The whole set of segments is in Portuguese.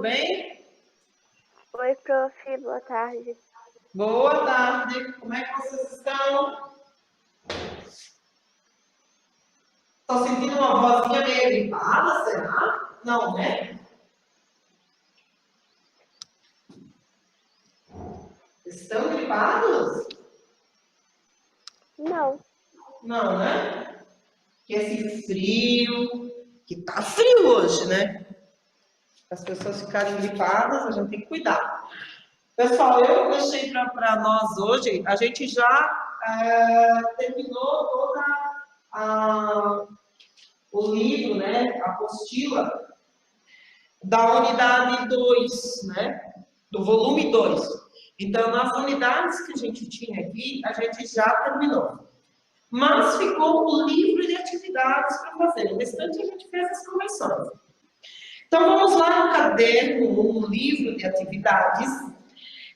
bem? Oi, prof, boa tarde. Boa tarde, como é que vocês estão? Estou sentindo uma vozinha meio gripada, será? Não, né? Estão gripados? Não. Não, né? Que esse frio, que tá frio hoje, né? As pessoas ficarem gripadas, a gente tem que cuidar. Pessoal, eu deixei para nós hoje, a gente já terminou o livro, né, a apostila da unidade 2, né, do volume 2. Então, nas unidades que a gente tinha aqui, a gente já terminou. Mas ficou o livro de atividades para fazer. O restante a gente fez as correções. Então, vamos lá no caderno, no livro de atividades.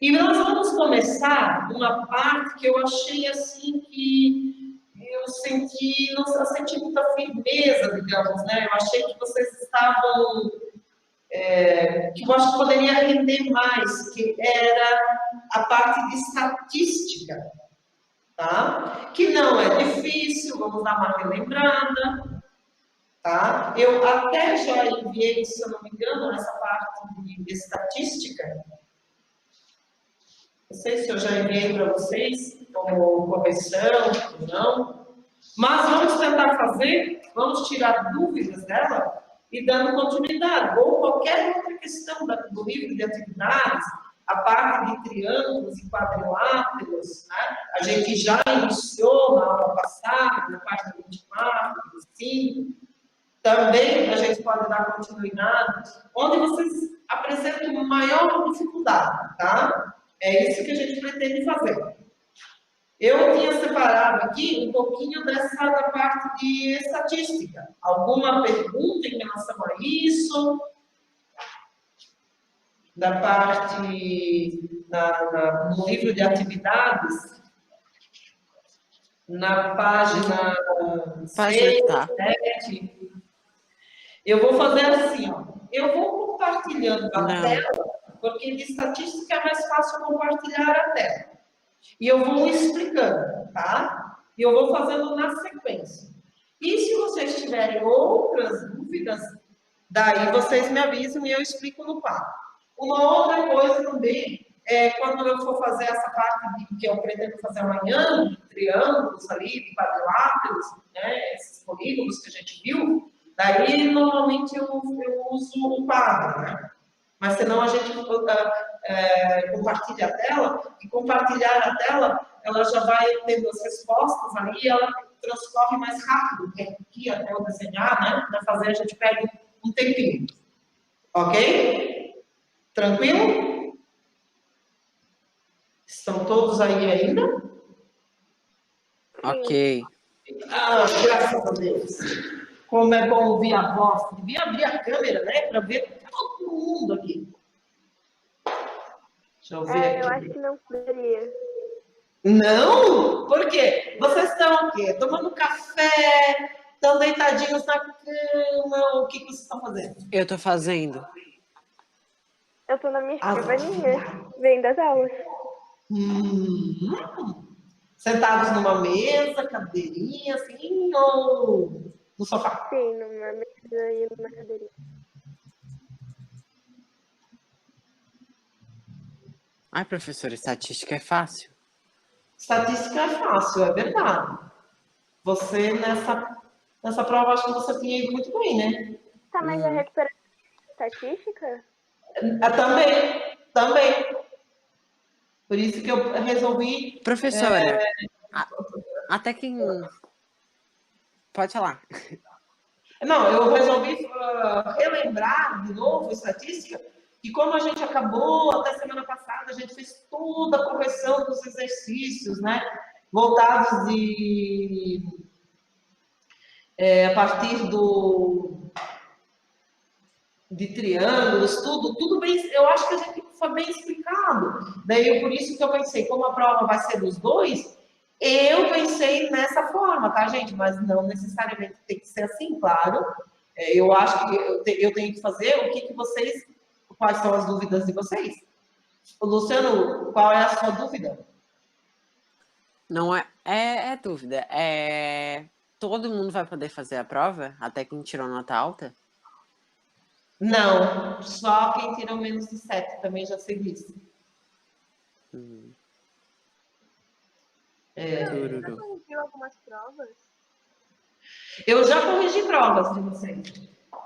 E nós vamos começar uma parte que eu achei assim que eu senti muita firmeza, digamos, né? Eu achei que vocês estavam, que eu acho que poderia render mais, que era a parte de estatística, tá? Que não é difícil, vamos dar uma relembrada, tá? Eu até já enviei, se eu não me engano, essa parte de estatística. Não sei se eu já enviei para vocês como correção ou não, mas vamos tentar fazer, vamos tirar dúvidas dela e dando continuidade. Ou qualquer outra questão do livro de atividades, a parte de triângulos e quadriláteros, né? A gente já iniciou na aula passada, na página 24, 25. Também a gente pode dar continuidade, onde vocês apresentam maior dificuldade, tá? É isso que a gente pretende fazer. Eu tinha separado aqui um pouquinho da parte de estatística. Alguma pergunta em relação a isso? Da parte no livro de atividades, na página 6, 7. Eu vou fazer assim, ó. Eu vou compartilhando a tela, porque de estatística é mais fácil compartilhar a tela. E eu vou explicando, tá? E eu vou fazendo na sequência. E se vocês tiverem outras dúvidas, daí vocês me avisam e eu explico no papo. Uma outra coisa também, quando eu for fazer essa parte que eu pretendo fazer amanhã, de triângulos ali, de quadriláteros, né, esses polígonos que a gente viu, daí normalmente eu uso o quadro, né? Mas senão a gente compartilha a tela, e compartilhar a tela, ela já vai tendo as respostas ali, e ela transcorre mais rápido, porque aqui até eu desenhar, né, para fazer a gente perde um tempinho. Ok? Tranquilo? Estão todos aí ainda? Ok. Ah, graças a Deus. Como é bom ouvir a voz. Devia abrir a câmera, né, para ver todo mundo aqui. Deixa eu ver aqui. Eu acho que não poderia. Não? Por quê? Vocês estão o quê? Tomando café? Estão deitadinhos na cama? O que vocês estão fazendo? Eu estou fazendo. Eu tô na minha escrivaninha, vendo as aulas. Sentados numa mesa, cadeirinha, assim, ou no sofá? Sim, numa mesa e numa cadeirinha. Ai, professora, estatística é fácil. Estatística é fácil, é verdade. Você, nessa prova, acho que você tinha ido muito bem, né? Tá, mas a recuperação estatística? Também. Por isso que eu resolvi... Professora, até quem... Pode falar. Não, eu resolvi relembrar de novo estatística, e como a gente acabou até semana passada, a gente fez toda a correção dos exercícios, né? Voltados a partir de triângulos, tudo bem, eu acho que a gente foi bem explicado. Daí, por isso que eu pensei, como a prova vai ser dos dois, eu pensei nessa forma, tá, gente? Mas não necessariamente tem que ser assim, claro. Eu acho que eu tenho que fazer o que quais são as dúvidas de vocês. Luciano, qual é a sua dúvida? Não é dúvida. Todo mundo vai poder fazer a prova? Até quem tirou nota alta? Não, só quem tirou menos de 7 também já sei disso. Tururu. Você corrigiu algumas provas? Eu já corrigi provas de vocês.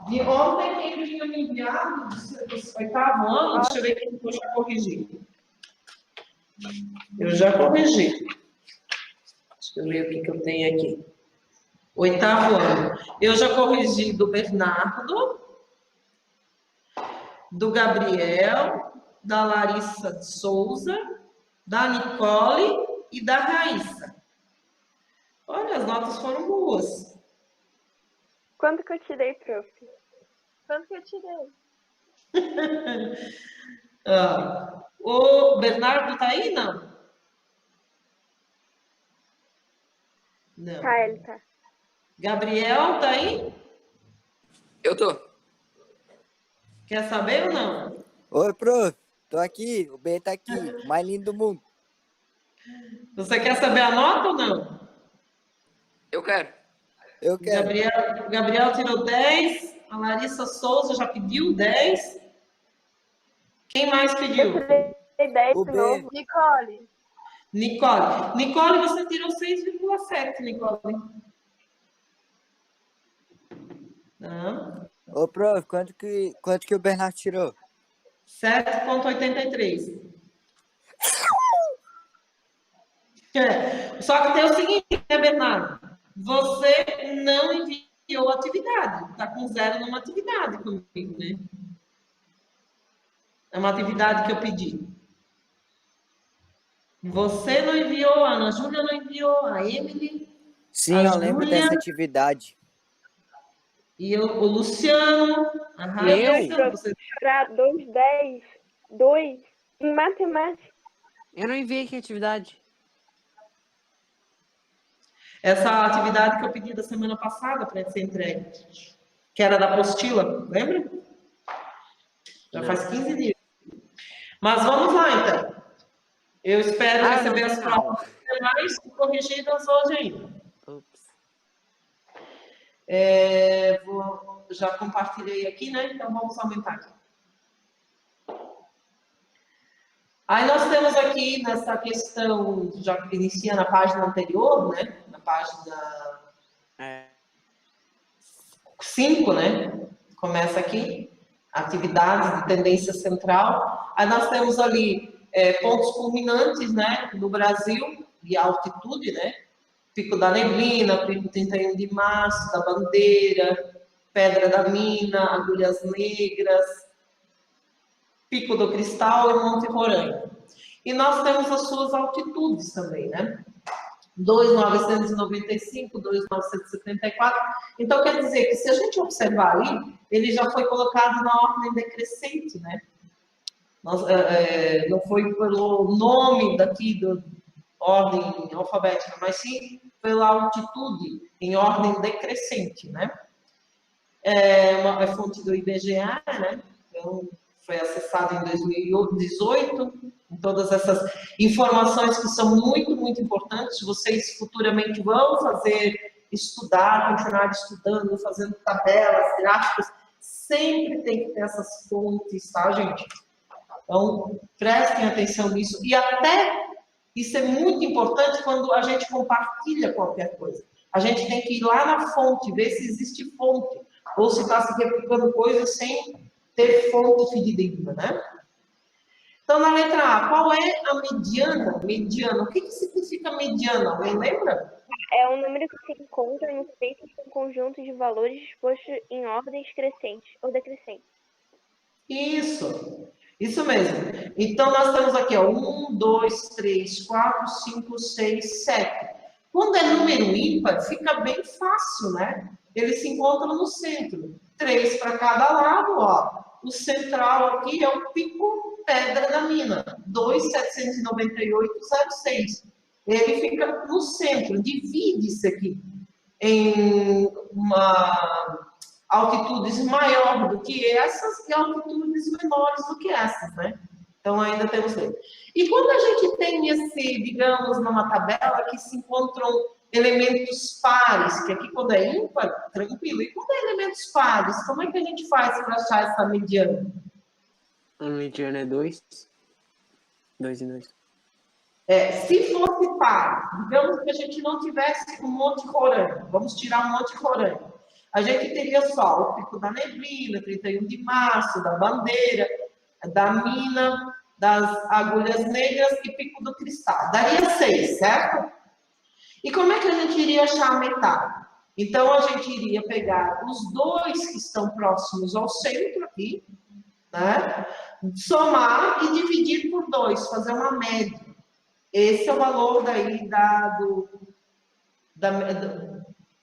De ontem, quem tinha me enviado do 8º ano, deixa eu ver quem eu já corrigi. Eu já corrigi. Deixa eu ver o que eu tenho aqui. 8º ano. Eu já corrigi do Bernardo, do Gabriel, da Larissa de Souza, da Nicole e da Raíssa. Olha, as notas foram boas. Quanto que eu tirei, prof? Quanto que eu tirei? O Bernardo tá aí, não? Não. Tá, ele tá. Gabriel tá aí? Eu tô. Quer saber ou não? Oi, prof. Tô aqui. O B tá aqui. O mais lindo do mundo. Você quer saber a nota ou não? Eu quero. Eu quero. Gabriel tirou 10. A Larissa Souza já pediu 10. Quem mais Eu pediu? tirei 10 O de B. novo. Nicole. Nicole, você tirou 6,7, Nicole. Não. Ô, prof, quanto que o Bernardo tirou? 7,83. Só que tem o seguinte, né, Bernardo? Você não enviou atividade. Está com 0 numa atividade comigo, né? É uma atividade que eu pedi. Você não enviou, a Ana Júlia não enviou, a Emily. Sim, A eu lembro Júlia. dessa atividade. E o Luciano. A Raíssa. Você... Chorar 2, 10, 2 em matemática. Eu não enviei que atividade. Essa atividade que eu pedi da semana passada para ser entregue, que era da apostila, lembra? Já faz 15 dias. Mas vamos lá, então. Eu espero receber as provas mais corrigidas hoje ainda. Ups. Já compartilhei aqui, né? Então vamos aumentar aqui. Aí nós temos aqui nessa questão, já inicia na página anterior, né? Na página 5, né? Começa aqui, atividades de tendência central. Aí nós temos ali pontos culminantes, né? No Brasil, e altitude, né? Pico da Neblina, Pico 31 de Março, da Bandeira, Pedra da Mina, Agulhas Negras, Pico do Cristal e Monte Roraima. E nós temos as suas altitudes também, né? 2.995, 2.974. Então, quer dizer que se a gente observar aí, ele já foi colocado na ordem decrescente, né? Não foi pelo nome daqui da ordem alfabética, mas sim pela altitude em ordem decrescente, né? É fonte do IBGE, né? Então, foi acessado em 2018, em todas essas informações que são muito, muito importantes. Vocês futuramente vão estudar, continuar estudando, fazendo tabelas, gráficos. Sempre tem que ter essas fontes, tá, gente? Então, prestem atenção nisso. E até isso é muito importante quando a gente compartilha qualquer coisa. A gente tem que ir lá na fonte, ver se existe fonte, ou se está se replicando coisas sem ter fonte fidedigna, né? Então, na letra A, qual é a mediana? Mediana, o que significa mediana? Alguém lembra? É um número que se encontra no centro de um conjunto de valores dispostos em ordens crescentes ou decrescentes. Isso mesmo. Então, nós temos aqui, ó, 1, 2, 3, 4, 5, 6, 7. Quando é número ímpar, fica bem fácil, né? Ele se encontra no centro. 3 para cada lado, ó. O central aqui é o Pico Pedra da Mina, 2.798,06. Ele fica no centro, divide isso aqui em altitudes maior do que essas e altitudes menores do que essas, né? Então, ainda temos dois. E quando a gente tem esse, digamos, numa tabela que se encontram elementos pares, que aqui quando é ímpar, tranquilo. E quando é elementos pares, como é que a gente faz para achar essa mediana? A mediana é 2. 2 e 2. Se fosse par, digamos que a gente não tivesse um Monte Roraima, vamos tirar um Monte Roraima. A gente teria só o Pico da Neblina, 31 de Março, da Bandeira, da Mina, das Agulhas Negras e Pico do Cristal. Daria 6, certo? E como é que a gente iria achar a metade? Então, a gente iria pegar os dois que estão próximos ao centro aqui, né? Somar e dividir por 2, fazer uma média. Esse é o valor daí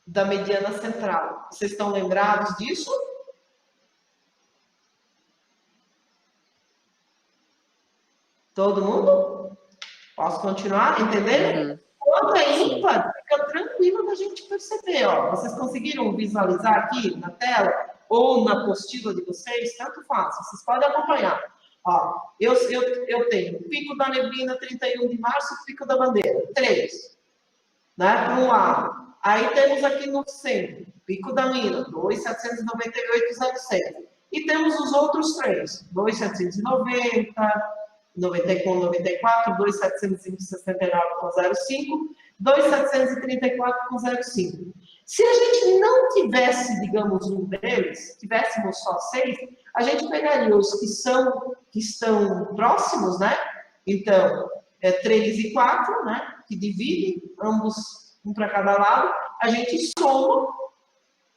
da mediana central. Vocês estão lembrados disso? Todo mundo? Posso continuar? Entenderam? Uhum. Quando é ímpar, fica tranquilo da gente perceber. Ó. Vocês conseguiram visualizar aqui na tela ou na apostila de vocês? Tanto faz, vocês podem acompanhar. Ó, eu tenho Pico da Neblina, 31 de Março, Pico da Bandeira, 3. Né, para um lado. Aí temos aqui no centro, Pico da Mina, 2.798,07. E temos os outros 3, 2.790, 94, 2.769,05, 2.734,05. Se a gente não tivesse, digamos, um deles, tivéssemos só 6, a gente pegaria os que estão próximos, né? Então, 3 e 4, né? Que dividem, ambos, um para cada lado. A gente soma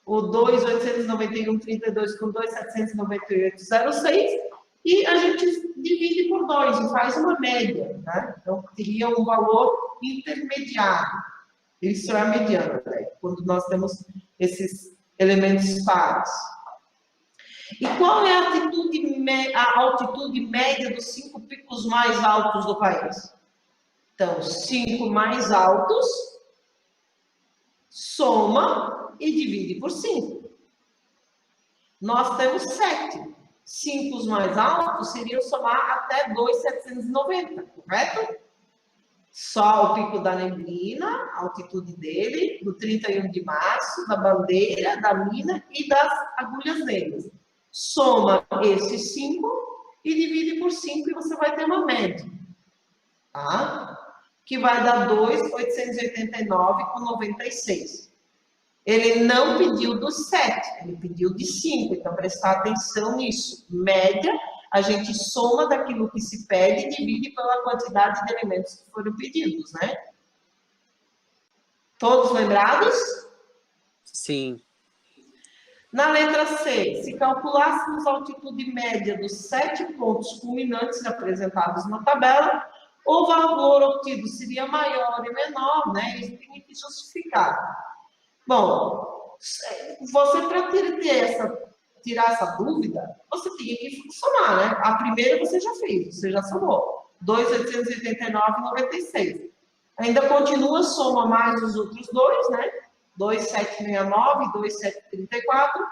o 2.891,32 com 2.798,06 e a gente divide por 2 e faz uma média, né? Então, teria um valor intermediário. Isso é a mediana, né? Quando nós temos esses elementos pares. E qual é a altitude média dos 5 picos mais altos do país? Então, 5 mais altos, soma e divide por 5. Nós temos 7. 5 mais altos seriam somar até 2.790, correto? Só o Pico da Neblina, a altitude dele, do 31 de Março, da Bandeira, da Mina e das Agulhas Negras. Soma esses 5 e divide por 5 e você vai ter uma média. Tá? Que vai dar 2.889,96. Ele não pediu dos 7, ele pediu de 5, então prestar atenção nisso. Média, a gente soma daquilo que se pede e divide pela quantidade de elementos que foram pedidos, né? Todos lembrados? Sim. Na letra C, se calculássemos a altitude média dos 7 pontos culminantes apresentados na tabela, o valor obtido seria maior e menor, né? Isso tem que justificar. Bom, você para tirar essa dúvida, você tinha que somar, né? A primeira você já fez, você já somou. 2.889,96. Ainda continua, soma mais os outros dois, né? 2.769, 2.734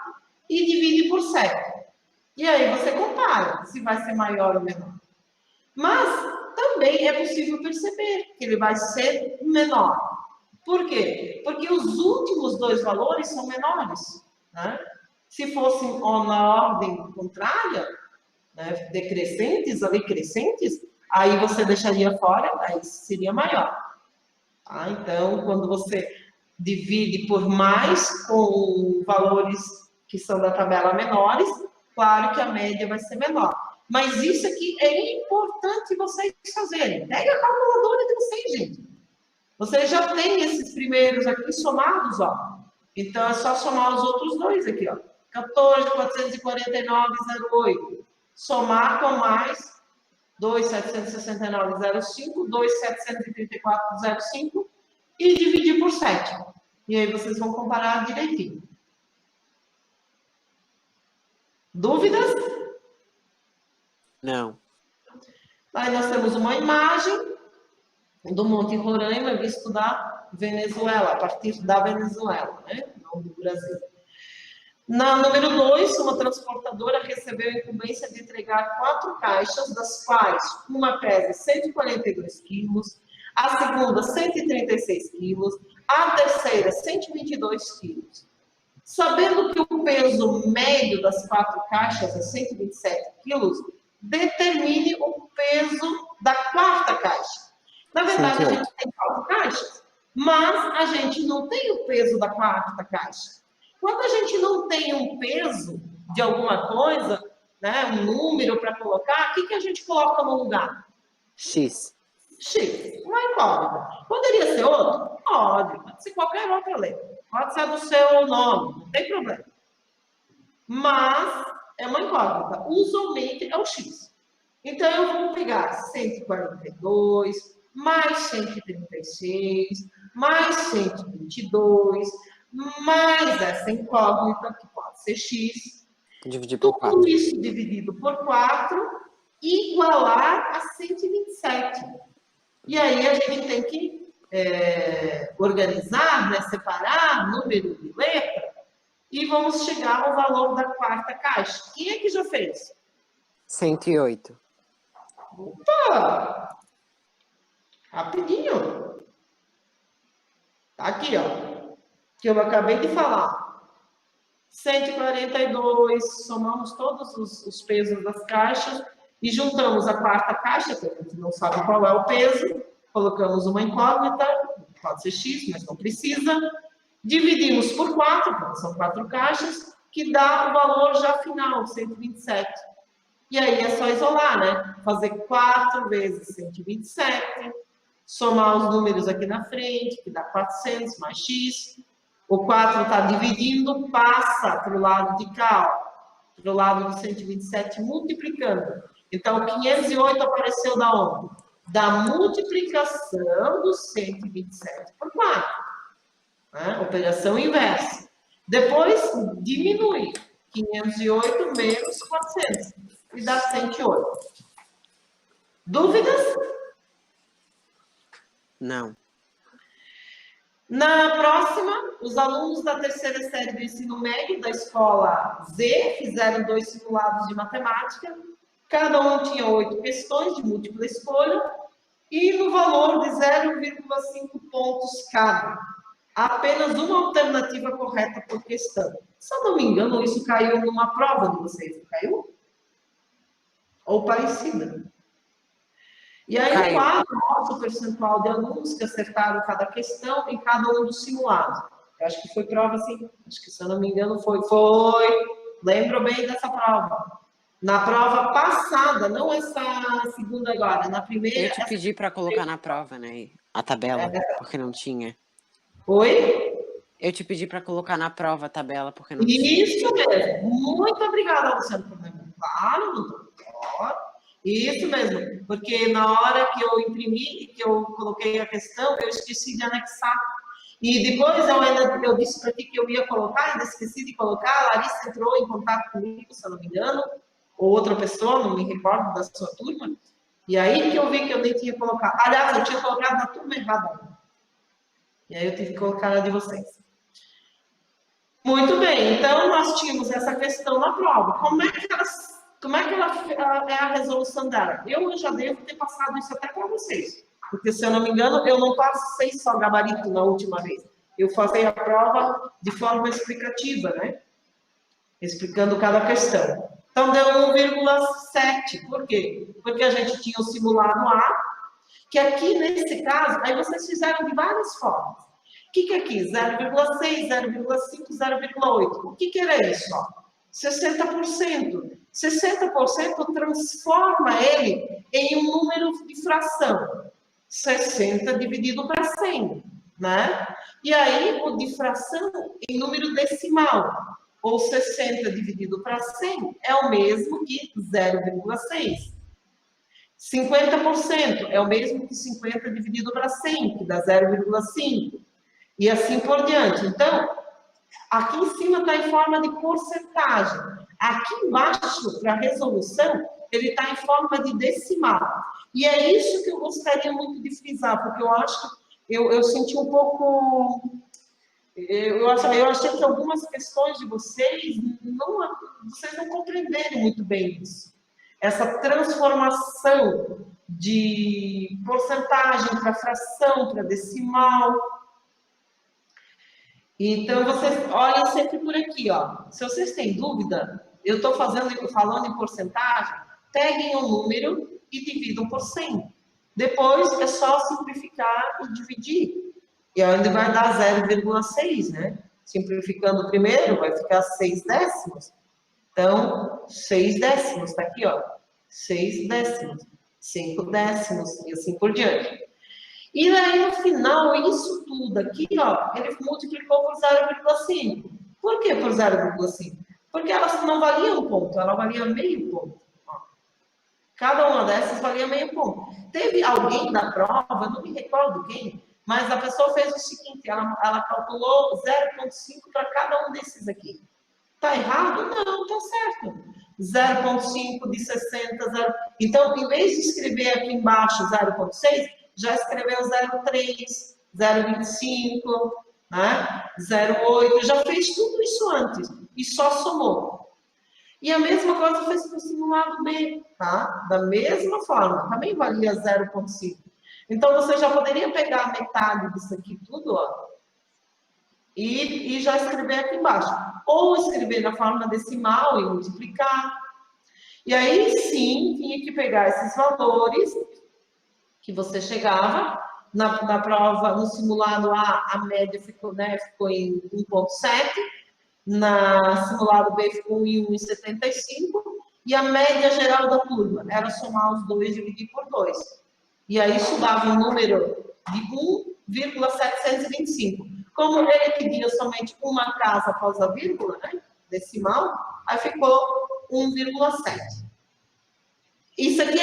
e divide por 7. E aí você compara se vai ser maior ou menor. Mas também é possível perceber que ele vai ser menor. Por quê? Porque os últimos dois valores são menores, né? Se fossem na ordem contrária, né, decrescentes, ali crescentes, aí você deixaria fora, aí seria maior. Tá? Então, quando você divide por mais com valores que são da tabela menores, claro que a média vai ser menor. Mas isso aqui é importante vocês fazerem. Pega a calculadora de vocês, gente. Vocês já têm esses primeiros aqui somados, ó. Então, é só somar os outros dois aqui, ó. 14.449,08. Somar com mais 2.769,05, 2.734,05 e dividir por 7. E aí vocês vão comparar direitinho. Dúvidas? Não. Aí nós temos uma imagem do Monte Roraima visto da Venezuela, a partir da Venezuela, né? Não do Brasil. Na número 2, uma transportadora recebeu a incumbência de entregar 4 caixas, das quais uma pesa 142 quilos, a segunda 136 quilos, a terceira 122 quilos. Sabendo que o peso médio das 4 caixas é 127 quilos, determine o peso da 4ª caixa. Na verdade, a gente tem 4 caixas, mas a gente não tem o peso da 4ª caixa. Quando a gente não tem um peso de alguma coisa, né, um número para colocar, o que a gente coloca no lugar? X. X, uma incógnita. Poderia ser outro? Pode ser qualquer outra letra. Pode ser do seu nome, não tem problema. Mas é uma incógnita. Usualmente é o X. Então, eu vou pegar 142, mais 136, mais 122, mais essa incógnita, que pode ser X. Dividir por 4. Tudo isso dividido por 4, igualar a 127. E aí a gente tem que organizar, né, separar número de letra, e vamos chegar ao valor da 4ª caixa. Quem é que já fez? 108. Opa! Rapidinho. Tá aqui, ó. Que eu acabei de falar. 142, somamos todos os pesos das caixas e juntamos a 4ª caixa, que a gente não sabe qual é o peso, colocamos uma incógnita, pode ser X, mas não precisa, dividimos por 4, então são 4 caixas, que dá o valor já final, 127. E aí é só isolar, né? Fazer 4 vezes 127, somar os números aqui na frente, que dá 400 mais X. O 4 está dividindo, passa para o lado de cá, para o lado de 127, multiplicando. Então, 508 apareceu da onde? Da multiplicação do 127 por 4. Né? Operação inversa. Depois, diminui. 508 menos 400. E dá 108. Dúvidas? Não. Na próxima, os alunos da 3ª série do ensino médio da escola Z fizeram 2 simulados de matemática. Cada um tinha 8 questões de múltipla escolha e no valor de 0,5 pontos cada. Há apenas uma alternativa correta por questão. Se eu não me engano, isso caiu numa prova de vocês, não caiu? Ou parecida. E aí, o quadro mostra o percentual de alunos que acertaram cada questão em cada um dos simulados. Eu acho que foi prova assim, acho que se eu não me engano foi. Lembro bem dessa prova. Na prova passada, não essa segunda agora, na primeira... Eu te pedi para colocar na prova, né? A tabela, porque não tinha. Oi? Eu te pedi para colocar na prova a tabela, porque não tinha. Isso mesmo. Muito obrigada, Luciano, por lembrar. Claro, doutor. Isso mesmo, porque na hora que eu imprimi, que eu coloquei a questão, eu esqueci de anexar. E depois eu disse para ti que eu ia colocar, ainda esqueci de colocar, a Larissa entrou em contato comigo, se eu não me engano, ou outra pessoa, não me recordo da sua turma, e aí que eu vi que eu nem tinha colocado. Aliás, eu tinha colocado na turma errada. E aí eu tive que colocar a de vocês. Muito bem, então nós tínhamos essa questão na prova. Como é que ela é a resolução dela? Eu já devo ter passado isso até para vocês. Porque, se eu não me engano, eu não passei só gabarito na última vez. Eu fazia a prova de forma explicativa, né? Explicando cada questão. Então, deu 1,7. Por quê? Porque a gente tinha o simulado A, que aqui, nesse caso, aí vocês fizeram de várias formas. O que é aqui? 0,6, 0,5, 0,8. O que era isso? 60%. 60% transforma ele em um número de fração. 60 dividido para 100, né? E aí, o de fração em número decimal, ou 60 dividido para 100, é o mesmo que 0,6. 50% é o mesmo que 50 dividido para 100, que dá 0,5. E assim por diante. Então, aqui em cima está em forma de porcentagem. Aqui embaixo, para a resolução, ele está em forma de decimal. E é isso que eu gostaria muito de frisar, porque eu acho que eu senti um pouco... eu achei que algumas questões de vocês não compreenderam muito bem isso. Essa transformação de porcentagem para fração, para decimal. Então, vocês olhem sempre por aqui, ó. Se vocês têm dúvida, eu estou falando em porcentagem, peguem o número e dividam por 100. Depois é só simplificar e dividir. E ainda vai dar 0,6, né? Simplificando primeiro, vai ficar 6 décimos. Então, 6 décimos, tá aqui, ó. 6 décimos, 5 décimos e assim por diante. E aí, no final, isso tudo aqui, ó, ele multiplicou por 0,5. Por que por 0,5? Porque elas não valiam um ponto, ela valia meio ponto. Ó. Cada uma dessas valia meio ponto. Teve alguém da prova, eu não me recordo quem, mas a pessoa fez o seguinte, ela calculou 0,5 para cada um desses aqui. Tá errado? Não, tá certo. 0,5 de 60, 0... Então, em vez de escrever aqui embaixo 0,6, já escreveu 0,3, 0,25, né? 0,8, já fez tudo isso antes e só somou. E a mesma coisa fez para o simulado B, tá? Da mesma forma, também valia 0,5. Então, você já poderia pegar a metade disso aqui tudo, ó, e já escrever aqui embaixo. Ou escrever na forma decimal e multiplicar. E aí, sim, tinha que pegar esses valores que você chegava. Na prova, no simulado A, a média ficou, né, ficou em 1,7. Na simulado B, ficou em 1,75. E a média geral da turma era somar os dois e dividir por 2. E aí, isso dava um número de 1,725. Como ele pedia somente uma casa após a vírgula, né, decimal, aí ficou 1,7. Isso aqui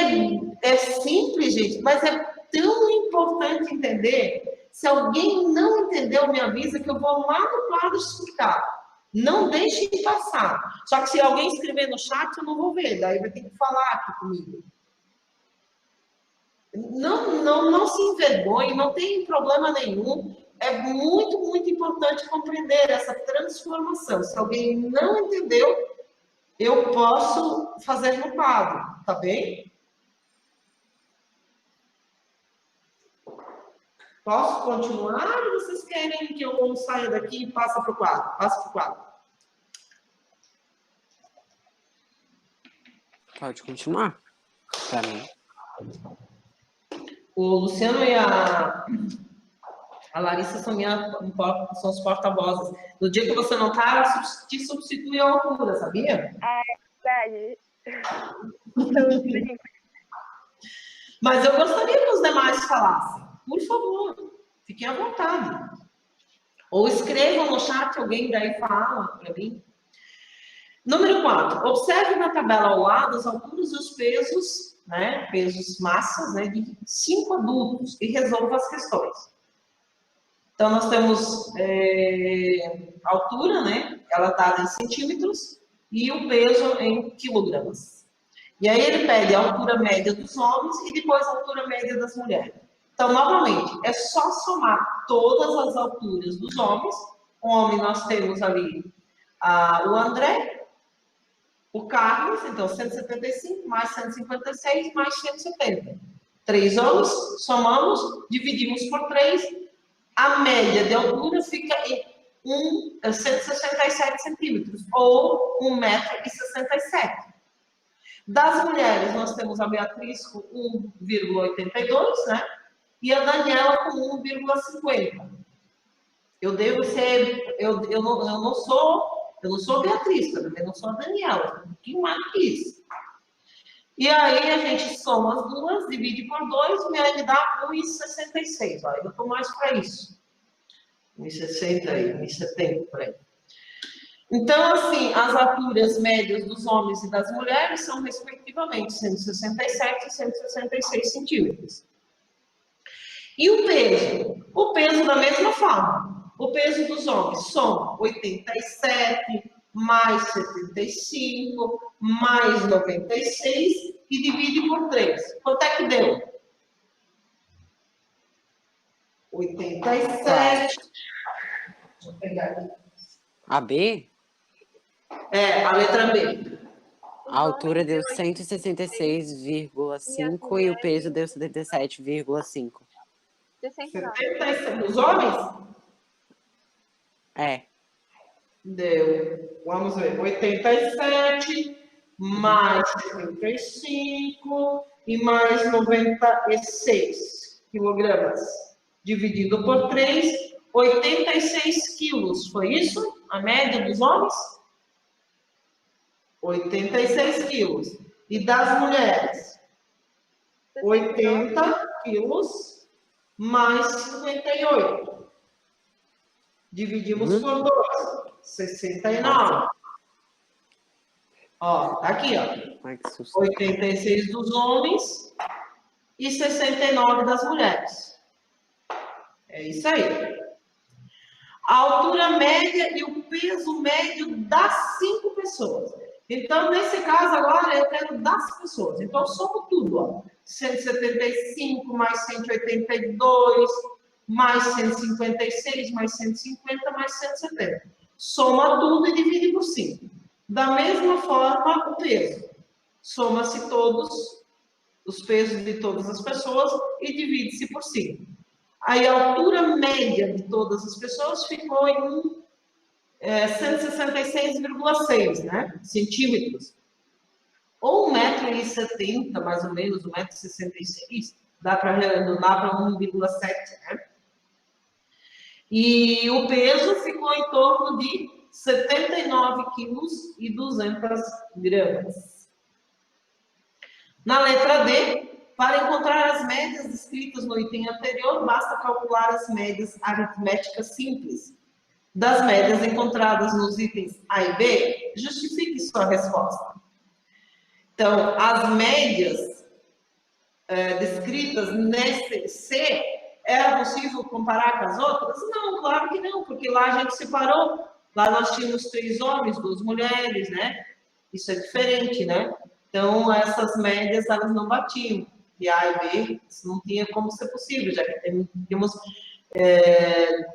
é simples, gente, mas é tão importante entender. Se alguém não entendeu, me avisa que eu vou lá no quadro explicar. Não deixe de passar. Só que se alguém escrever no chat, eu não vou ver, daí vai ter que falar aqui comigo. Não se envergonhe, não tem problema nenhum. É muito, muito importante compreender essa transformação. Se alguém não entendeu, eu posso fazer no quadro, tá bem? Posso continuar ou vocês querem que eu saia daqui e passe para o quadro? Passe para o quadro. Pode continuar. Para mim. O Luciano e a Larissa são os porta-vozes. No dia que você não está, ela te substitui a altura, sabia? Ah, é verdade. Mas eu gostaria que os demais falassem. Por favor, fiquem à vontade. Ou escrevam no chat, alguém daí fala para mim. Número 4. Observe na tabela ao lado as alturas e os pesos, né? Pesos massas, né? De 5 adultos e resolva as questões. Então, nós temos a altura, né? Ela está em centímetros e o peso em quilogramas. E aí ele pede a altura média dos homens e depois a altura média das mulheres. Então, novamente, é só somar todas as alturas dos homens. O homem nós temos ali o André, o Carlos, então 175 mais 156 mais 170. 3 homens, somamos, dividimos por 3. A média de altura fica em 167 centímetros, ou 1,67 m. Das mulheres, nós temos a Beatriz com 1,82, né? E a Daniela com 1,50. Eu devo ser... Eu não sou a Beatriz, eu também não sou a Daniela. Um pouquinho mais do que isso. E aí, a gente soma as duas, divide por 2, me dá 1,66. Eu estou mais para isso. 1,60 aí, 1,70 por aí. Então, assim, as alturas médias dos homens e das mulheres são, respectivamente, 167 e 166 centímetros. E o peso? O peso da mesma forma. O peso dos homens soma 87 mais 75 mais 96 e divide por 3. Quanto é que deu? 87. Deixa eu pegar aqui. A B, A letra B. a altura deu 166,5 e o peso deu 77,5. 69. 77 dos homens? É. Deu, vamos ver, 87 mais 75 e mais 96 quilogramas. Dividido por 3, 86 quilos. Foi isso? A média dos homens? 86 quilos. E das mulheres? 80 quilos mais 58. Dividimos por 2. 69. Ó, tá aqui, ó. Ai, que susto. 86 dos homens e 69 das mulheres. É isso aí. A altura média e o peso médio das 5 pessoas. Então, nesse caso agora, eu quero das pessoas. Então, eu somo tudo, ó. 175 mais 182, mais 156, mais 150, mais 170. Soma tudo e divide por 5. Da mesma forma, o peso. Soma-se todos os pesos de todas as pessoas e divide-se por 5. Aí a altura média de todas as pessoas ficou em 166,6, né? Centímetros. Ou 1,70 m, mais ou menos, 1,66 m. Dá para arredondar para 1,7, né? E o peso ficou em torno de 79 quilos e 200 gramas. Na letra D, para encontrar as médias descritas no item anterior, basta calcular as médias aritméticas simples das médias encontradas nos itens A e B. Justifique sua resposta. Então, as médias descritas nesse C, era possível comparar com as outras? Não, claro que não, porque lá a gente separou. Lá nós tínhamos 3 homens, 2 mulheres, né? Isso é diferente, né? Então, essas médias, elas não batiam. De A e B, isso não tinha como ser possível, já que temos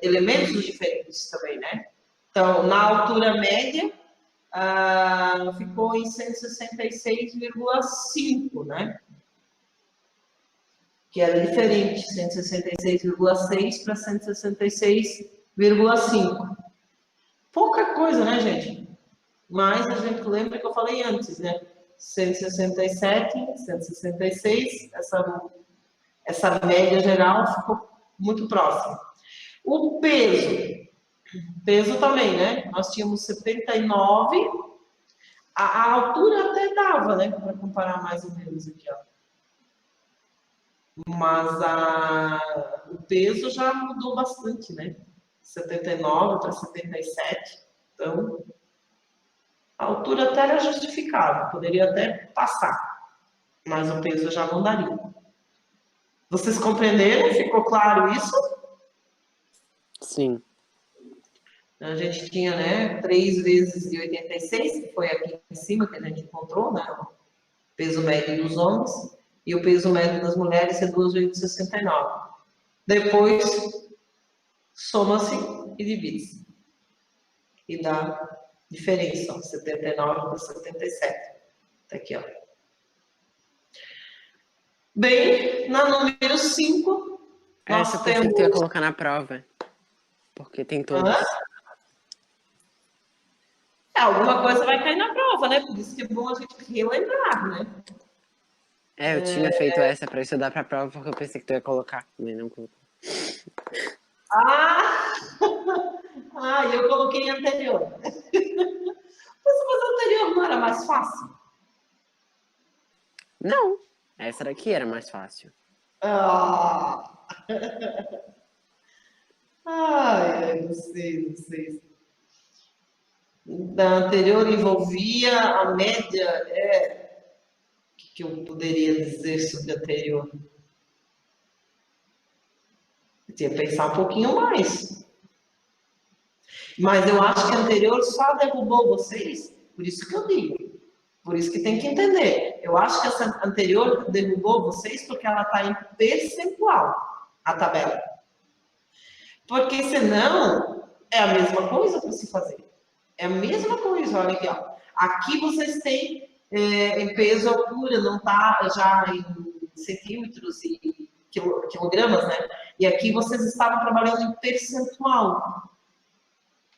elementos diferentes também, né? Então, na altura média, ficou em 166,5, né? Que era diferente, 166,6 para 166,5. Pouca coisa, né, gente? Mas a gente lembra que eu falei antes, né? 167, 166, essa média geral ficou muito próxima. O peso também, né? Nós tínhamos 79, a altura até dava, né? Para comparar mais ou menos aqui, ó. Mas o peso já mudou bastante, né? 79 para 77. Então, a altura até era justificável, poderia até passar, mas o peso já não daria. Vocês compreenderam? Ficou claro isso? Sim. A gente tinha, né, 3 vezes de 86, que foi aqui em cima que a gente encontrou, né? O peso médio dos homens. E o peso médio das mulheres é 2 vezes 69. Depois, soma-se e divide-se. E dá diferença, ó, 79 para 77. Tá aqui, ó. Bem, na número 5, Essa eu nós pensei temos... que tu ia colocar na prova. Porque tem todos. Alguma coisa vai cair na prova, né? Por isso que é bom a gente relembrar, né? Eu tinha feito essa pra estudar pra prova, porque eu pensei que tu ia colocar, mas não colocou. Eu coloquei em anterior. Mas anterior não era mais fácil? Não, essa daqui era mais fácil. Não sei. Da anterior envolvia a média, o que eu poderia dizer sobre a anterior? Eu tinha que pensar um pouquinho mais. Mas eu acho que a anterior só derrubou vocês, por isso que eu digo. Por isso que tem que entender. Eu acho que essa anterior derrubou vocês porque ela está em percentual, a tabela. Porque senão, É a mesma coisa para se fazer. É a mesma coisa, olha aqui, ó. Aqui vocês têm em peso, altura, não está já em centímetros e quilogramas, né? E aqui vocês estavam trabalhando em percentual.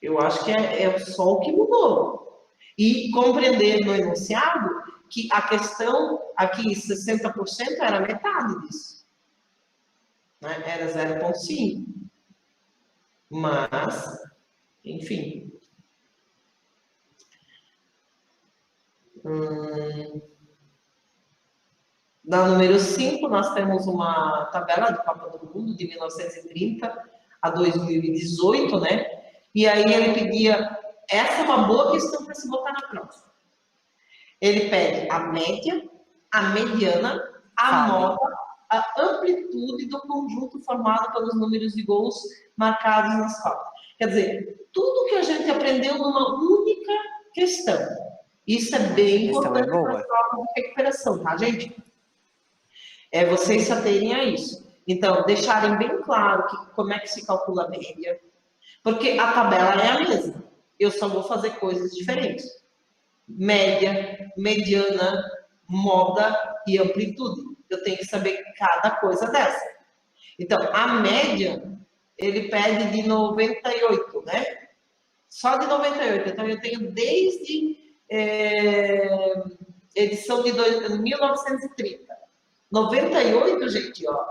Eu acho que é só o que mudou. E compreender no enunciado que a questão aqui, 60%, era metade disso. Né? Era 0,5. Mas, enfim. Na número 5, nós temos uma tabela de Copa do Mundo de 1930 a 2018, né? E aí ele pedia, essa é uma boa questão para se botar na prova. Ele pede a média, a mediana, a moda, a amplitude do conjunto formado pelos números de gols marcados nas faltas. Quer dizer, tudo que a gente aprendeu numa única questão. Isso é bem importante para a prova de recuperação, tá, gente? Vocês só terem a isso. Então, deixarem bem claro como é que se calcula a média, porque a tabela é a mesma. Eu só vou fazer coisas diferentes. Média, mediana, moda e amplitude. Eu tenho que saber cada coisa dessa. Então, a média, ele pede de 98, né? Só de 98. Então, eu tenho desde edição de 1930. 98, gente, ó.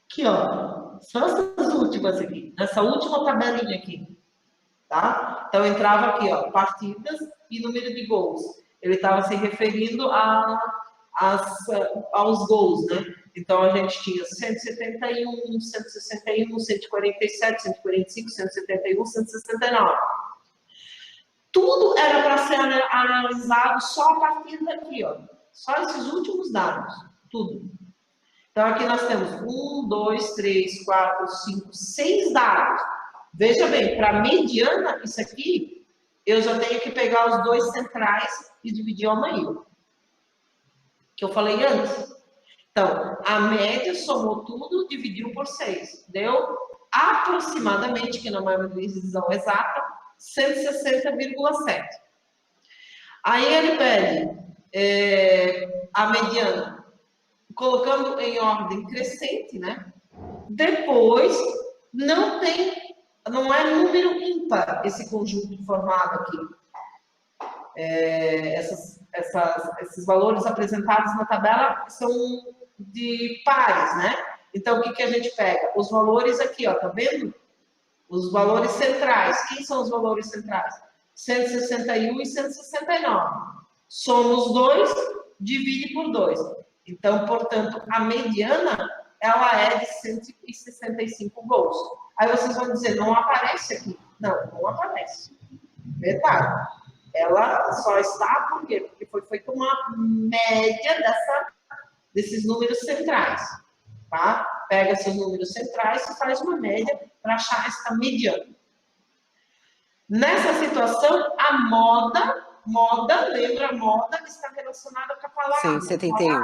Aqui, ó. Só essas últimas aqui. Nessa última tabelinha aqui. Tá? Então, entrava aqui, ó. Partidas e número de gols. Ele estava se referindo aos gols, né? Então, a gente tinha 171, 161, 147, 145, 171, 169. Tudo era para ser analisado só a partir daqui, ó. Só esses últimos dados. Tudo. Então, aqui nós temos 1, 2, 3, 4, 5, 6 dados. Veja bem, para mediana, isso aqui, eu já tenho que pegar os dois centrais e dividir ao meio. Que eu falei antes. Então, a média somou tudo, dividiu por 6. Deu aproximadamente, que não é uma divisão exata, 160,7. Aí ele pede a mediana, colocando em ordem crescente, né? Depois, não é número ímpar esse conjunto formado aqui. Esses valores apresentados na tabela são de pares, né? Então, o que a gente pega? Os valores aqui, ó, tá vendo? Os valores centrais. Quem são os valores centrais? 161 e 169. Soma os dois, divide por 2. Então, portanto, a mediana, ela é de 165 gols. Aí vocês vão dizer, não aparece aqui. Não aparece. Detalhe. Ela só está, por quê? Porque foi feita uma média desses números centrais. Tá? Pega esses números centrais e faz uma média para achar essa mediana. Nessa situação, a moda, lembra, a moda está relacionada com a palavra. 171.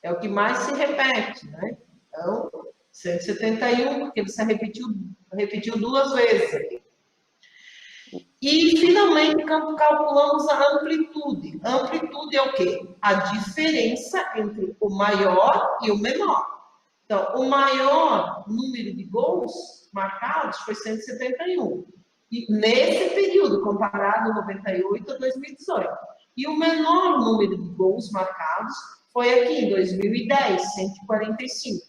É o que mais se repete, né? Então, 171, porque ele se repetiu 2 vezes aqui. E, finalmente, calculamos a amplitude. A amplitude é o quê? A diferença entre o maior e o menor. Então, o maior número de gols marcados foi 171. E nesse período, comparado 98 a 2018. E o menor número de gols marcados foi aqui, em 2010, 145.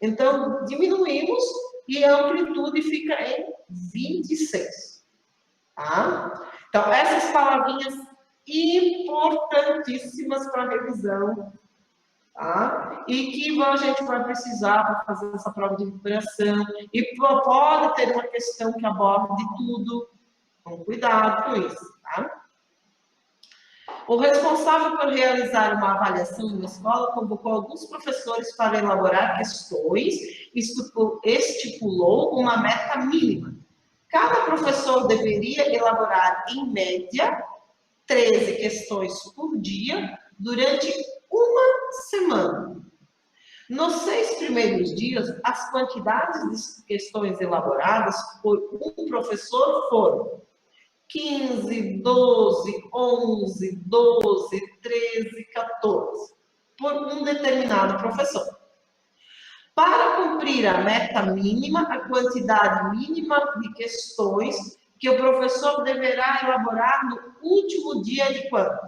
Então, diminuímos e a amplitude fica em 26. Tá? Então, essas palavrinhas importantíssimas para a revisão, tá? E que a gente vai precisar para fazer essa prova de recuperação. E pode ter uma questão que aborde tudo. Com cuidado com isso, tá? O responsável por realizar uma avaliação em uma escola convocou alguns professores para elaborar questões, estipulou uma meta mínima. Cada professor deveria elaborar, em média, 13 questões por dia durante uma semana. Nos 6 primeiros dias, as quantidades de questões elaboradas por um professor foram 15, 12, 11, 12, 13, 14, por um determinado professor. Para cumprir a meta mínima, a quantidade mínima de questões que o professor deverá elaborar no último dia de quando?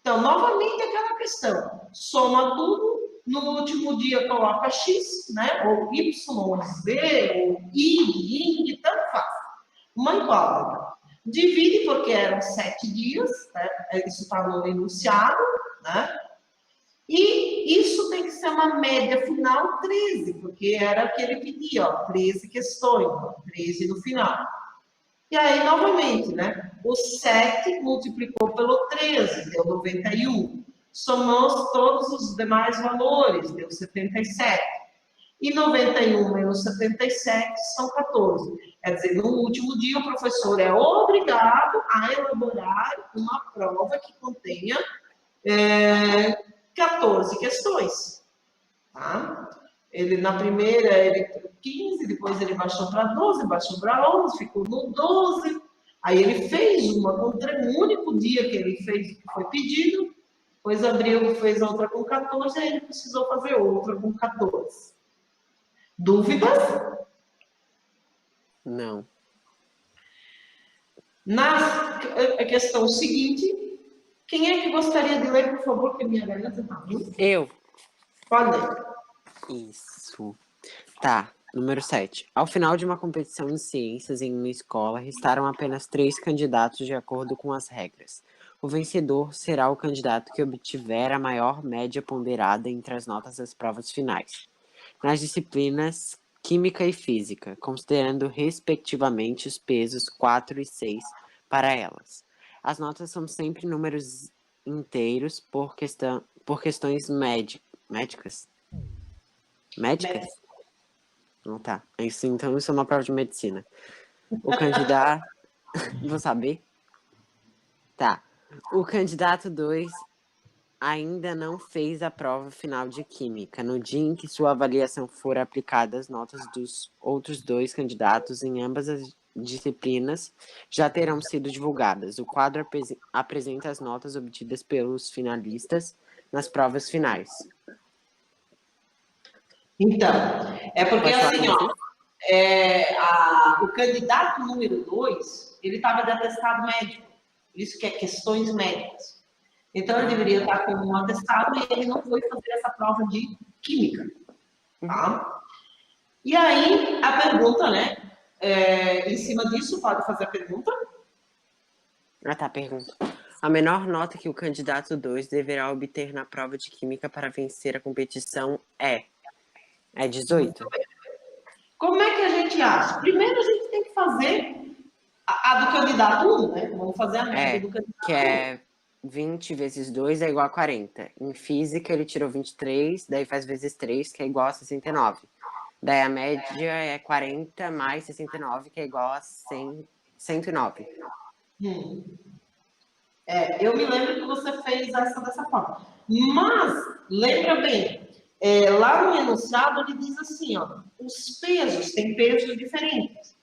Então, novamente, aquela questão. Soma tudo, no último dia coloca X, né? Ou Y, ou Z, ou I, Y, tanto faz. Uma incógnita. Divide, porque eram 7 dias, né? Isso está no enunciado, né? E isso tem que ser uma média final 13, porque era o que ele pedia, ó, 13 questões, ó, 13 no final. E aí, novamente, né? O 7 multiplicou pelo 13, deu 91. Somamos todos os demais valores, deu 77. E 91 menos 77 são 14. Quer dizer, no último dia, o professor é obrigado a elaborar uma prova que contenha 14 questões. Tá? Ele, na primeira, ele 15, depois ele baixou para 12, baixou para 11, ficou no 12. Aí ele fez uma contra um único dia que ele fez, que foi pedido, depois abriu, fez outra com 14, aí ele precisou fazer outra com 14. Dúvidas? Não. Na questão seguinte, quem é que gostaria de ler, por favor, que a minha garganta está ruim? Eu. Pode ler. Isso. Tá, número 7. Ao final de uma competição de ciências em uma escola, restaram apenas 3 candidatos de acordo com as regras. O vencedor será o candidato que obtiver a maior média ponderada entre as notas das provas finais, nas disciplinas Química e Física, considerando respectivamente os pesos 4 e 6 para elas. As notas são sempre números inteiros por questões médicas. Médicas? Não tá. Então isso é uma prova de medicina. O candidato... Vou saber? Tá. O candidato 2 ainda não fez a prova final de Química. No dia em que sua avaliação for aplicada, as notas dos outros 2 candidatos em ambas as disciplinas já terão sido divulgadas. O quadro apresenta as notas obtidas pelos finalistas nas provas finais. Então, é porque Pode falar assim, com ó, você? o candidato número 2, ele estava de atestado médico, isso que é questões médicas. Então, ele deveria estar com um atestado e ele não foi fazer essa prova de química, tá? E aí, a pergunta, né, em cima disso, pode fazer a pergunta? Ah, tá, pergunta. A menor nota que o candidato 2 deverá obter na prova de Química para vencer a competição é 18? Como é que a gente acha? Primeiro, a gente tem que fazer a do candidato 1, né? Vamos fazer a média do candidato 1. Que é 20 vezes 2 é igual a 40. Em Física, ele tirou 23, daí faz vezes 3, que é igual a 69. Daí a média é 40 mais 69, que é igual a 109. Eu me lembro que você fez essa dessa forma. Mas, lembra bem, lá no enunciado ele diz assim, ó, os pesos, tem pesos diferentes.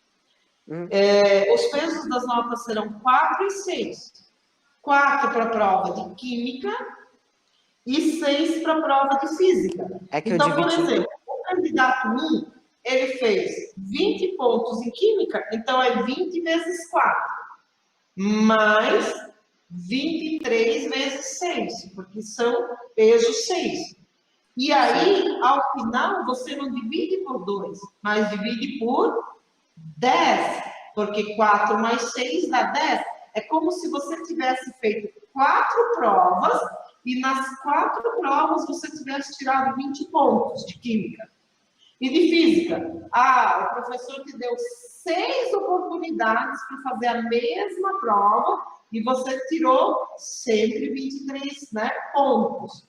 Os pesos das notas serão 4 e 6. 4 para a prova de Química e 6 para a prova de Física. Então, por exemplo, o candidato 1, ele fez 20 pontos em Química, então é 20 vezes 4, mais 23 vezes 6, porque são pesos 6. E aí, ao final, você não divide por 2, mas divide por 10, porque 4 mais 6 dá 10. É como se você tivesse feito 4 provas e nas 4 provas você tivesse tirado 20 pontos de Química. E de Física? O professor te deu 6 oportunidades para fazer a mesma prova e você tirou sempre 23, né, pontos.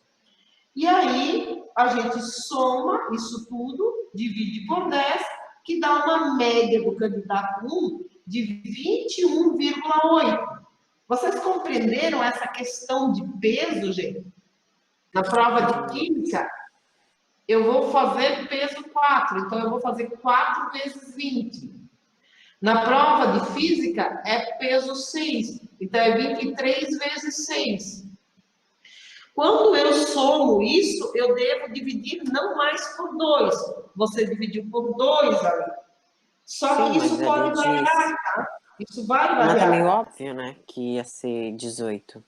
E aí, a gente soma isso tudo, divide por 10, que dá uma média do candidato 1 de 21,8. Vocês compreenderam essa questão de peso, gente? Na prova de Química? eu vou fazer peso 4, então eu vou fazer 4 vezes 20. Na prova de física é peso 6, então é 23 vezes 6. Quando eu somo isso, eu devo dividir não mais por 2. Você dividiu por 2 ali. Só que Sim, isso mas pode ele variar, diz. tá? Isso vai Mas tá meio variar. óbvio, né? Que ia ser 18.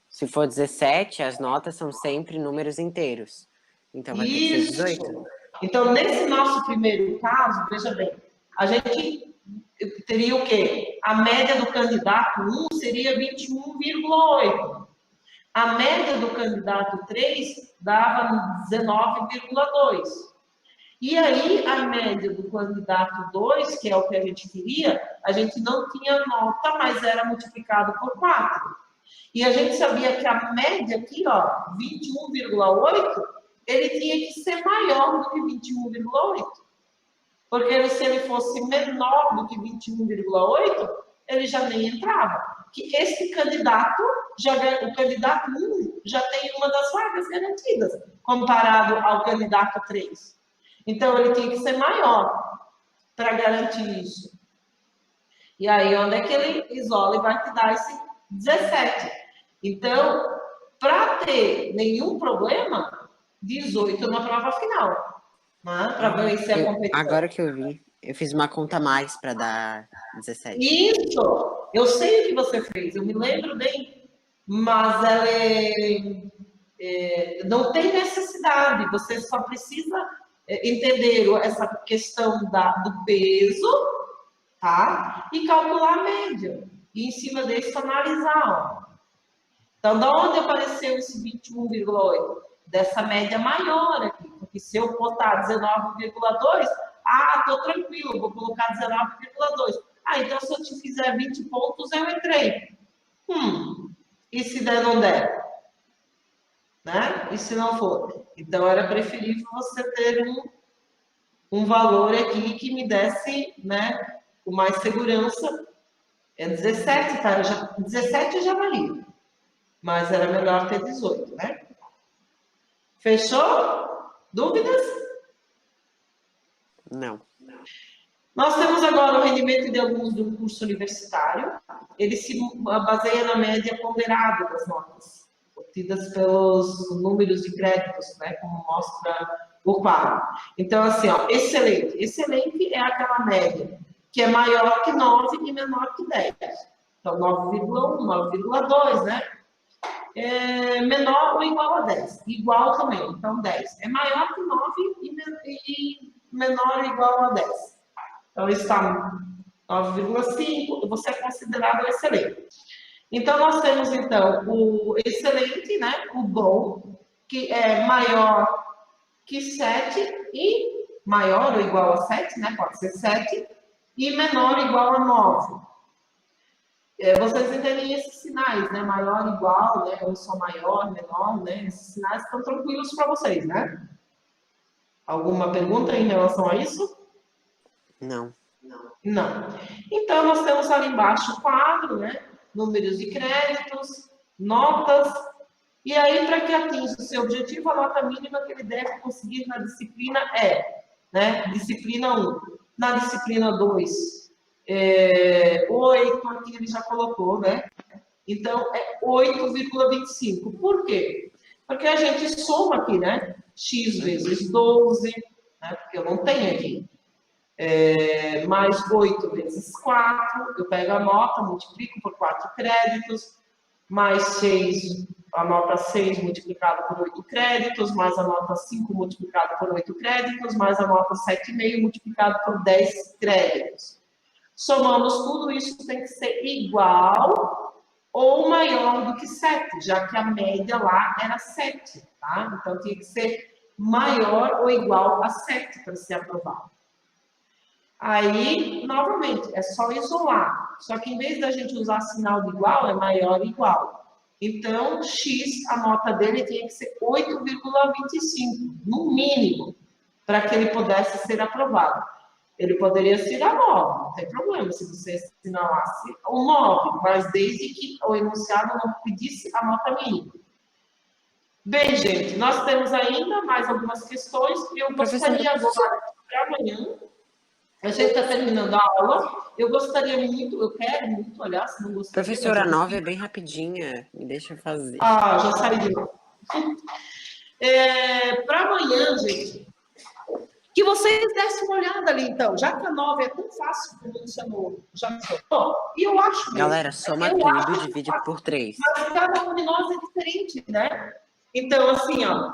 Se for 17, as notas são sempre números inteiros. Então vai ter que ser 18. Isso. Então, nesse nosso primeiro caso, veja bem, a gente teria o quê? A média do candidato 1 seria 21,8. A média do candidato 3 dava 19,2. E aí, a média do candidato 2, que é o que a gente queria, a gente não tinha nota, mas era multiplicado por 4. E a gente sabia que a média aqui, ó, 21,8, ele tinha que ser maior do que 21,8. Porque se ele fosse menor do que 21,8, ele já nem entrava. Que esse candidato, o candidato 1 já tem uma das vagas garantidas, comparado ao candidato 3. Então, ele tinha que ser maior para garantir isso. E aí, onde é que ele isola e vai te dar esse 17? Então, para ter nenhum problema, 18 na prova final. Né? Para vencer a competição. Agora que eu vi, eu fiz uma conta a mais para dar 17. Isso! Eu sei o que você fez, eu me lembro bem. Mas ela não tem necessidade, você só precisa entender essa questão do peso, tá? E calcular a média. E em cima disso analisar, ó. Então, da onde apareceu esse 21,8? Dessa média maior aqui. Porque se eu botar 19,2, tô tranquilo, vou colocar 19,2. Então se eu te fizer 20 pontos, eu entrei. E se der, não der? Né? E se não for? Então, era preferível você ter um valor aqui que me desse, né, com mais segurança. É 17, tá? 17 eu já valia. Mas era melhor ter 18, né? Fechou? Dúvidas? Não. Nós temos agora o rendimento de alunos de um curso universitário. Ele se baseia na média ponderada das notas, obtidas pelos números de créditos, né? Como mostra o quadro. Então, assim, ó, excelente. Excelente é aquela média que é maior que 9 e menor que 10. Então, 9,1, 9,2, né? Menor ou igual a 10. Igual também, então 10. É maior que 9 e menor ou igual a 10. Então, está 9,5, você é considerado excelente. Então, nós temos, então, o excelente, né? O bom, que é maior que 7 e maior ou igual a 7, né? Pode ser 7, e menor ou igual a 9. Vocês entendem esses sinais, né? Maior, igual, né? Ou só maior, menor, né? Esses sinais estão tranquilos para vocês, né? Alguma pergunta em relação a isso? Não. Não. Então, nós temos ali embaixo o quadro, né? Números de créditos, notas. E aí, para que atinja o seu objetivo, a nota mínima que ele deve conseguir na disciplina né? Disciplina 1. Na disciplina 2, 8, aqui ele já colocou, né? Então, é 8,25. Por quê? Porque a gente soma aqui, né? X vezes 12, né? Porque eu não tenho aqui. Mais 8 vezes 4, eu pego a nota, multiplico por 4 créditos, mais 6, a nota 6 multiplicado por 8 créditos, mais a nota 5 multiplicado por 8 créditos, mais a nota 7,5 multiplicado por 10 créditos. Somamos tudo isso, tem que ser igual ou maior do que 7, já que a média lá era 7, tá? Então, tinha que ser maior ou igual a 7 para ser aprovado. Aí, novamente, é só isolar. Só que em vez da gente usar sinal de igual, é maior ou igual. Então, X, a nota dele tinha que ser 8,25, no mínimo, para que ele pudesse ser aprovado. Ele poderia ser a 9, não tem problema se você assinalasse o 9, mas desde que o enunciado não pedisse a nota mínima. Bem, gente, nós temos ainda mais algumas questões que eu gostaria agora para amanhã. A gente está terminando a aula. Eu gostaria muito, eu quero muito, olhar, se não gostaria. Professora, 9 é bem rapidinha. Me deixa fazer. Ah, já saí de novo. Para amanhã, gente, que vocês dessem uma olhada ali, então. Já que a 9 é tão fácil, como o Luciano já falou, e eu acho mesmo. Galera, soma tudo, divide por 3. Mas cada um de nós é diferente, né? Então, assim, ó,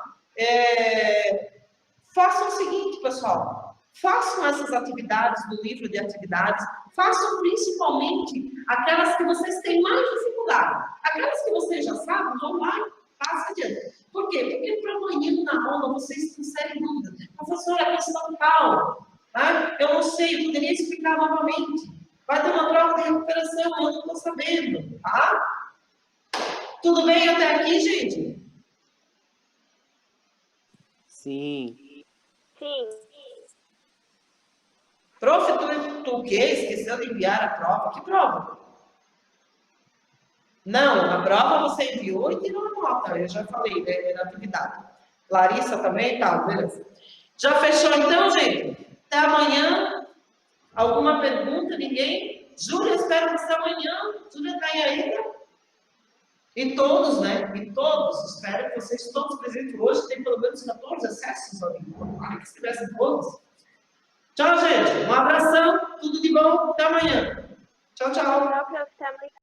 façam o seguinte, pessoal. Façam essas atividades do livro de atividades. Façam principalmente aquelas que vocês têm mais dificuldade. Aquelas que vocês já sabem, vão lá e passem adiante. Por quê? Porque para amanhã na aula vocês têm séria dúvida. Professora, a questão tal, tá? Eu não sei, eu poderia explicar novamente. Vai ter uma prova de recuperação, eu não estou sabendo, tá? Tudo bem até aqui, gente? Sim. Sim. Prof, tu o quê? Esqueceu de enviar a prova? Que prova? Não, a prova você enviou e tirou a nota. Eu já falei, né, na atividade. Larissa também, tá, beleza. Já fechou então, gente? Até amanhã. Alguma pergunta? Ninguém? Júlia, espero que até amanhã. Júlia tá aí ainda? E todos, né? E todos. Espero que vocês todos presentes hoje. Tem pelo menos 14 acessos ali. Queria que estivessem todos. Tchau, gente. Um abração. Tudo de bom. Até amanhã. Tchau, tchau. Tchau, prof. Até amanhã.